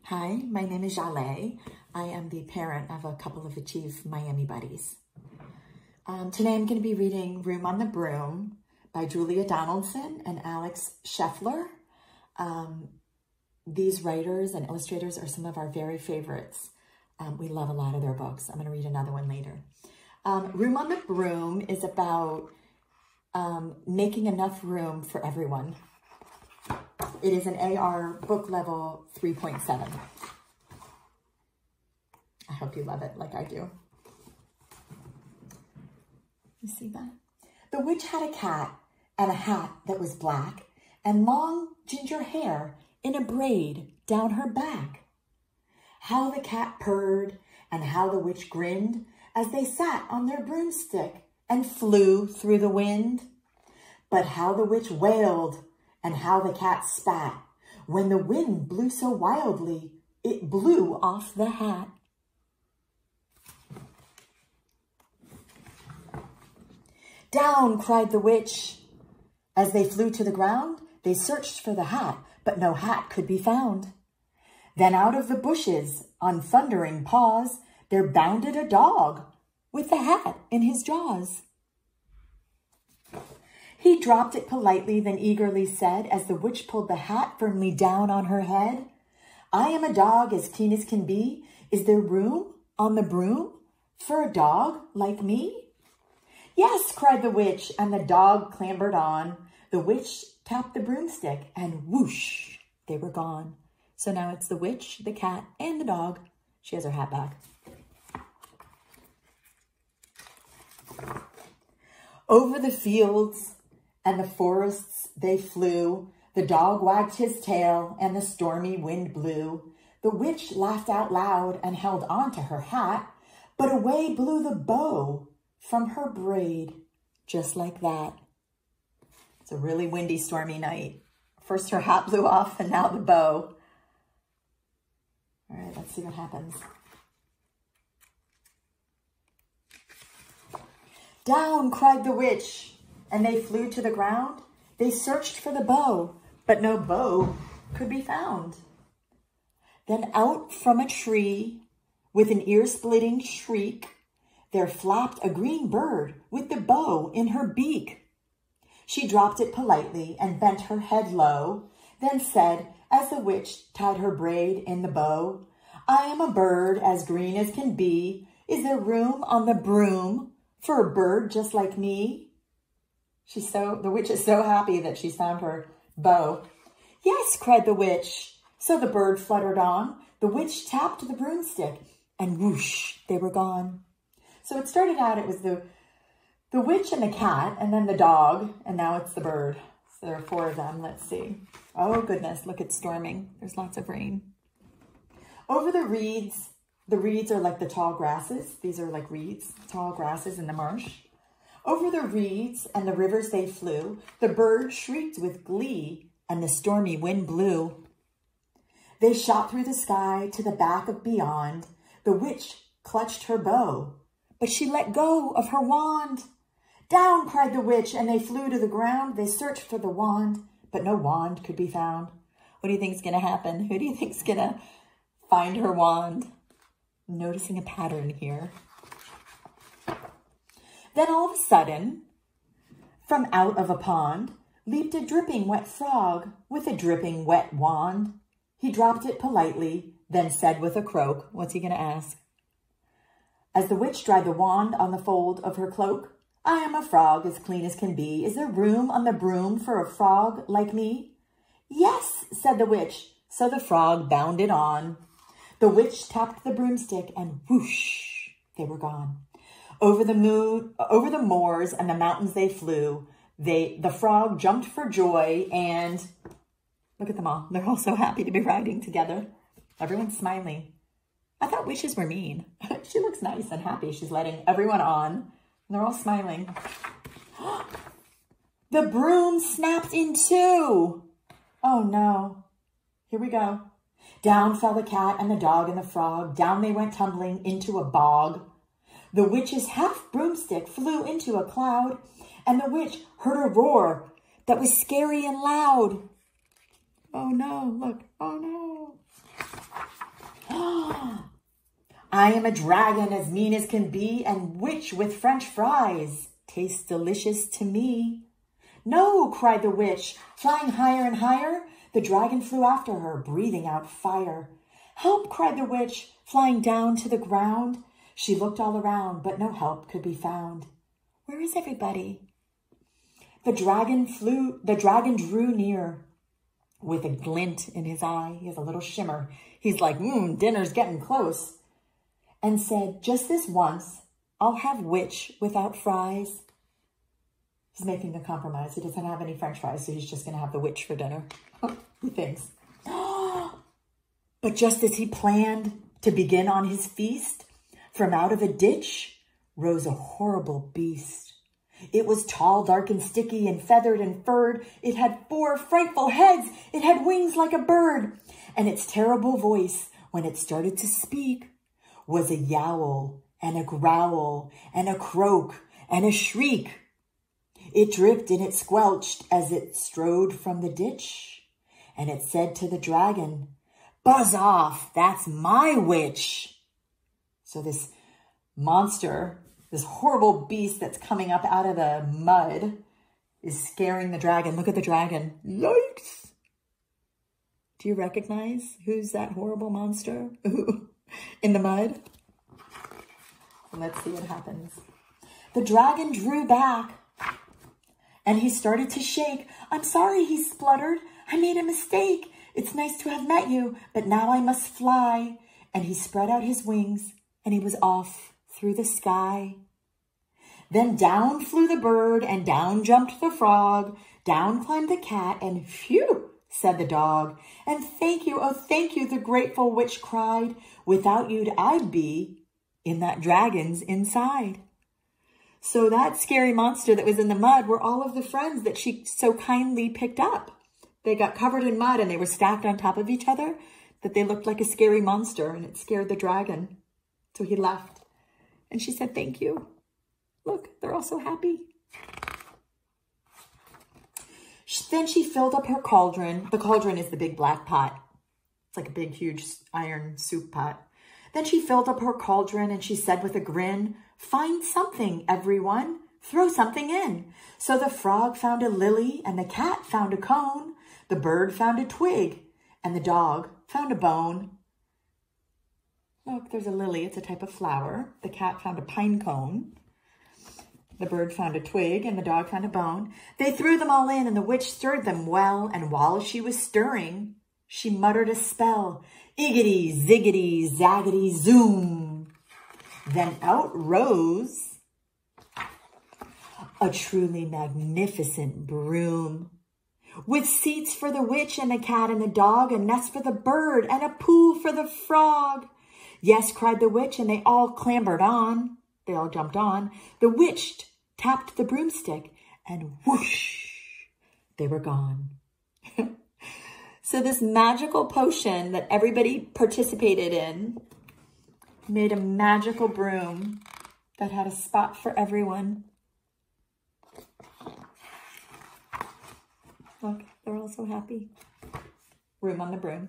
Hi, my name is Jaleh. I am the parent of a couple of Achieve Miami buddies. Today I'm going to be reading Room on the Broom by Julia Donaldson and Alex Scheffler. These writers and illustrators are some of our very favorites. We love a lot of their books. I'm going to read another one later. Room on the Broom is about making enough room for everyone. It is an AR book level 3.7. I hope you love it like I do. You see that? The witch had a cat and a hat that was black and long ginger hair in a braid down her back. How the cat purred and how the witch grinned as they sat on their broomstick and flew through the wind. But how the witch wailed and how the cat spat when the wind blew so wildly, it blew off the hat. Down, cried the witch. As they flew to the ground, they searched for the hat, but no hat could be found. Then out of the bushes, on thundering paws, there bounded a dog with the hat in his jaws. He dropped it politely, then eagerly said, as the witch pulled the hat firmly down on her head, I am a dog as clean as can be. Is there room on the broom for a dog like me? Yes, cried the witch, and the dog clambered on. The witch tapped the broomstick, and whoosh, they were gone. So now it's the witch, the cat, and the dog. She has her hat back. Over the fields and the forests they flew. The dog wagged his tail and the stormy wind blew. The witch laughed out loud and held on to her hat, but away blew the bow from her braid, just like that. It's a really windy, stormy night. First her hat blew off and now the bow. All right, let's see what happens. Down, cried the witch, and they flew to the ground. They searched for the bow, but no bow could be found. Then out from a tree, with an ear-splitting shriek, there flapped a green bird with the bow in her beak. She dropped it politely and bent her head low, then said, as the witch tied her braid in the bow, I am a bird as green as can be. Is there room on the broom for a bird just like me? The witch is so happy that she's found her bow. Yes, cried the witch. So the bird fluttered on. The witch tapped the broomstick and whoosh, they were gone. So it started out, it was the witch and the cat and then the dog, and now it's the bird. So there are four of them. Let's see. Oh goodness, look, it's storming. There's lots of rain. Over the reeds are like the tall grasses. These are like reeds, tall grasses in the marsh. Over the reeds and the rivers they flew. The bird shrieked with glee and the stormy wind blew. They shot through the sky to the back of beyond. The witch clutched her bow, but she let go of her wand. Down, cried the witch, and they flew to the ground. They searched for the wand, but no wand could be found. What do you think is going to happen? Who do you think is going to find her wand? I'm noticing a pattern here. Then all of a sudden, from out of a pond, leaped a dripping wet frog with a dripping wet wand. He dropped it politely, then said with a croak, what's he going to ask? As the witch dried the wand on the fold of her cloak, I am a frog as clean as can be. Is there room on the broom for a frog like me? Yes, said the witch. So the frog bounded on. The witch tapped the broomstick and whoosh, they were gone. Over the moors and the mountains they flew. The frog jumped for joy and look at them all. They're all so happy to be riding together. Everyone's smiling. I thought witches were mean. She looks nice and happy. She's letting everyone on. And they're all smiling. The broom snapped in two. Oh no. Here we go. Down fell the cat and the dog and the frog. Down they went tumbling into a bog. The witch's half broomstick flew into a cloud, and the witch heard a roar that was scary and loud. Oh no, look, oh no. I am a dragon as mean as can be, and witch with French fries. Tastes delicious to me. No, cried the witch, flying higher and higher. The dragon flew after her, breathing out fire. Help, cried the witch, flying down to the ground. She looked all around, but no help could be found. Where is everybody? The dragon drew near with a glint in his eye. He has a little shimmer. He's like, dinner's getting close. And said, just this once, I'll have witch without fries. He's making a compromise. He doesn't have any French fries, so he's just going to have the witch for dinner. He thinks. But just as he planned to begin on his feast, from out of a ditch rose a horrible beast. It was tall, dark, and sticky, and feathered and furred. It had 4 frightful heads. It had wings like a bird. And its terrible voice, when it started to speak, was a yowl and a growl and a croak and a shriek. It dripped and it squelched as it strode from the ditch. And it said to the dragon, buzz off, that's my witch. So this monster, this horrible beast that's coming up out of the mud is scaring the dragon. Look at the dragon. Yikes. Do you recognize who's that horrible monster in the mud? Let's see what happens. The dragon drew back and he started to shake. I'm sorry, he spluttered. I made a mistake. It's nice to have met you, but now I must fly. And he spread out his wings and he was off through the sky. Then down flew the bird and down jumped the frog. Down climbed the cat and phew, said the dog. And thank you, oh thank you, the grateful witch cried. Without you'd I'd be in that dragon's inside. So that scary monster that was in the mud were all of the friends that she so kindly picked up. They got covered in mud and they were stacked on top of each other, that they looked like a scary monster, and it scared the dragon. So he left. And she said, thank you. Look, they're all so happy. Then she filled up her cauldron. The cauldron is the big black pot. It's like a big, huge iron soup pot. Then she filled up her cauldron and she said with a grin, find something, everyone. Throw something in. So the frog found a lily and the cat found a cone. The bird found a twig and the dog found a bone. Look, there's a lily. It's a type of flower. The cat found a pine cone. The bird found a twig and the dog found a bone. They threw them all in and the witch stirred them well. And while she was stirring, she muttered a spell. Iggity, ziggity, zaggity, zoom. Then out rose a truly magnificent broom, with seats for the witch and the cat and the dog, a nest for the bird and a pool for the frog. Yes, cried the witch, and they all clambered on. They all jumped on. The witch tapped the broomstick, and whoosh, they were gone. So this magical potion that everybody participated in made a magical broom that had a spot for everyone. Look, they're all so happy. Room on the broom.